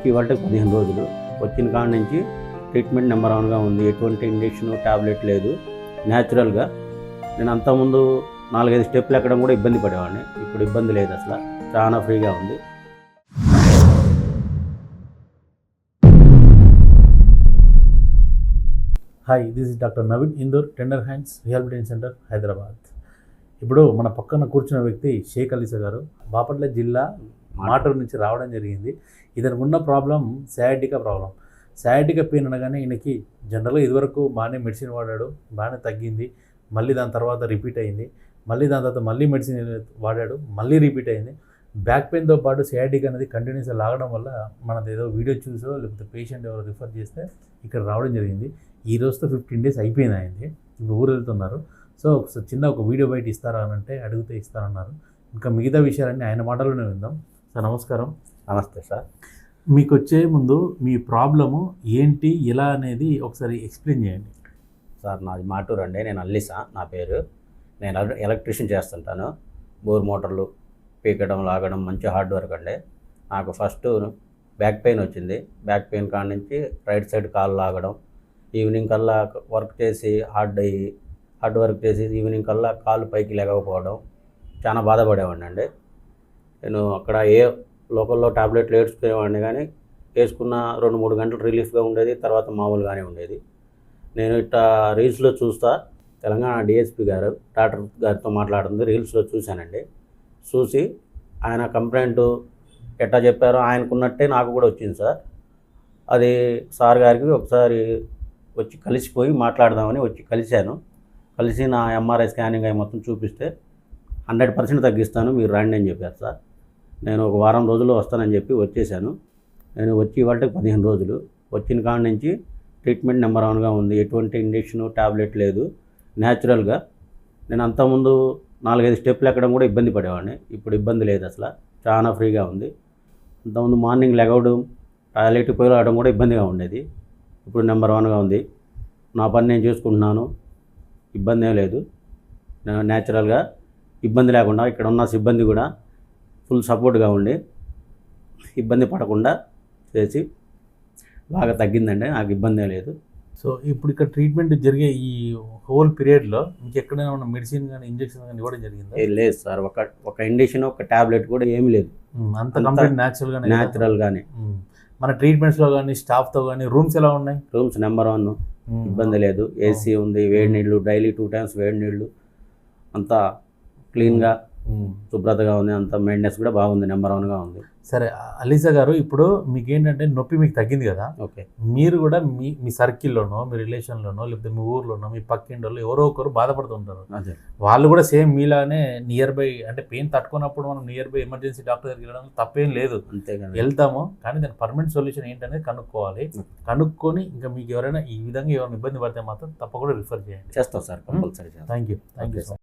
వచ్చి ఇవాళకి 15 రోజులు. వచ్చిన కాడ నుంచి ట్రీట్మెంట్ నెంబర్ 1గా ఉంది. ఎటువంటి ఇంజెక్షన్ టాబ్లెట్ లేదు. న్యాచురల్గా నేను అంతకుముందు 4-5 స్టెప్లు ఎక్కడం కూడా ఇబ్బంది పడేవాడిని. ఇప్పుడు ఇబ్బంది లేదు, అసలు చాలా ఫ్రీగా ఉంది. Hi, this is doctor Naveen, Indur tender hands rehabilitation centre, Hyderabad. ఇప్పుడు మన పక్కన కూర్చున్న వ్యక్తి షేక్ అలీసా గారు, బాపట్ల జిల్లా మాటూరు నుంచి రావడం జరిగింది. ఇతనికి ఉన్న problem sciatica problem. Sciatica pain అనగానే ఈయనకి జనరల్గా ఇదివరకు బాగానే మెడిసిన్ వాడాడు, బాగానే తగ్గింది, మళ్ళీ దాని తర్వాత రిపీట్ అయింది, మళ్ళీ దాని తర్వాత మళ్ళీ మెడిసిన్ వాడాడు, మళ్ళీ రిపీట్ అయింది. బ్యాక్ పెయిన్తో పాటు సయాటికా అనేది కంటిన్యూస్గా లాగడం వల్ల మనది ఏదో వీడియో చూసో లేకపోతే పేషెంట్ ఎవరో రిఫర్ చేస్తే ఇక్కడ రావడం జరిగింది. ఈ రోజుతో 15 days అయిపోయింది అయింది. ఇప్పుడు ఊరు వెళ్తున్నారు. సో ఒకసారి ఒక వీడియో బయట ఇస్తారా అని అంటే అడిగితే ఇస్తారన్నారు. ఇంకా మిగతా విషయాలన్నీ ఆయన మాటలోనే విందాం. సార్ నమస్కారం. నమస్తే సార్. మీకు వచ్చే ముందు మీ ప్రాబ్లము ఏంటి, ఎలా అనేది ఒకసారి ఎక్స్ప్లెయిన్ చేయండి. సార్ నాది మాటూరు అండి. నేను అల్లిసా నా పేరు. నేను ఎలక్ట్రీషియన్ చేస్తుంటాను. బోర్ మోటార్లు పీకడం, లాగడం, మంచి హార్డ్ వర్క్ అండి. నాకు ఫస్ట్ బ్యాక్ పెయిన్ వచ్చింది. బ్యాక్ పెయిన్ కాడ నుంచి రైట్ సైడ్ కాలు లాగడం, ఈవినింగ్ కల్లా వర్క్ చేసి హార్డ్ వర్క్ చేసి ఈవినింగ్ కల్లా కాలు పైకి లేకపోవడం, చాలా బాధపడేవాడిని అండి. నేను అక్కడ లోకల్లో టాబ్లెట్లు వేసుకునేవాడిని, కానీ వేసుకున్న 2-3 గంటలు రిలీఫ్గా ఉండేది, తర్వాత మామూలుగానే ఉండేది. నేను ఇట్లా రీల్స్లో చూస్తా, తెలంగాణ డిఎస్పీ గారు డాక్టర్ గారితో మాట్లాడుతుంది రీల్స్లో చూశానండి. చూసి ఆయన కంప్లైంట్ ఎట్లా చెప్పారో ఆయనకున్నట్టే నాకు కూడా వచ్చింది సార్. అది సార్ గారికి ఒకసారి వచ్చి కలిసిపోయి మాట్లాడదామని వచ్చి కలిసి నా ఎంఆర్ఐ స్కానింగ్ అవి మొత్తం చూపిస్తే 100% తగ్గిస్తాను, మీరు రండి అని చెప్పారు సార్. నేను ఒక వారం రోజుల్లో వస్తానని చెప్పి వచ్చేసాను. నేను వచ్చి ఇవాళకి 15 రోజులు. వచ్చిన కాడ నుంచి ట్రీట్మెంట్ నెంబర్ 1గా ఉంది. ఎటువంటి ఇంజెక్షన్ టాబ్లెట్ లేదు. న్యాచురల్గా నేను అంతకుముందు 4-5 స్టెప్లు ఎక్కడం కూడా ఇబ్బంది పడేవాడిని. ఇప్పుడు ఇబ్బంది లేదు, అసలు చాలా ఫ్రీగా ఉంది. అంతకుముందు మార్నింగ్ లెగవడం, టాయిలెట్కి పోయి రావడం కూడా ఇబ్బందిగా ఉండేది. ఇప్పుడు నెంబర్ 1గా ఉంది. నా పని నేను చేసుకుంటున్నాను, ఇబ్బంది ఏం లేదు. న్యాచురల్గా ఇబ్బంది లేకుండా ఇక్కడ ఉన్న సిబ్బంది కూడా ఫుల్ సపోర్ట్గా ఉండి ఇబ్బంది పడకుండా చేసి బాగా తగ్గిందండి. నాకు ఇబ్బంది ఏం లేదు. సో ఇప్పుడు ఇక్కడ ట్రీట్మెంట్ జరిగే ఈ హోల్ పీరియడ్లో మీకు ఎక్కడైనా ఉన్న మెడిసిన్ కానీ ఇంజెక్షన్ కానీ ఇవ్వడం జరిగిందా? లేదు సార్. ఒక ఇంజెక్షన్, ఒక టాబ్లెట్ కూడా ఏమీ లేదు. అంత కంప్లీట్ న్యాచురల్గానే. మన ట్రీట్మెంట్స్లో కానీ స్టాఫ్తో కానీ రూమ్స్ ఎలా ఉన్నాయి? రూమ్స్ నెంబర్ 1, ఇబ్బంది లేదు. ఏసీ ఉంది, వేడి నీళ్ళు, డైలీ 2 times వేడి నీళ్ళు, అంతా క్లీన్గా శుభ్రతగా ఉంది. అంత మెయింటెనెన్స్ కూడా బాగుంది, నెంబర్ 1గా ఉంది. సరే అలీసా గారు, ఇప్పుడు మీకు ఏంటంటే నొప్పి మీకు తగ్గింది కదా, ఓకే. మీరు కూడా మీ సర్కిల్లోనో, మీ రిలేషన్లోనో, లేకపోతే మీ ఊర్లోనో, మీ పక్కింటోళ్ళు ఎవరో ఒకరు బాధపడుతుంటారు. వాళ్ళు కూడా సేమ్ మీలానే నియర్ బై, అంటే పెయిన్ తట్టుకున్నప్పుడు మనం నియర్ బై ఎమర్జెన్సీ డాక్టర్ దగ్గరికి వెళ్ళడం తప్పేం లేదు, వెళ్తాము. కానీ దాని పర్మనెంట్ సొల్యూషన్ ఏంటనేది కనుక్కోవాలి. కనుక్కొని ఇంకా మీకు ఎవరైనా ఈ విధంగా ఎవరైనా ఇబ్బంది పడితే మాత్రం తప్పకుండా రిఫర్ చేయండి. చేస్తాం సార్, కంపల్సరీ. Thank you.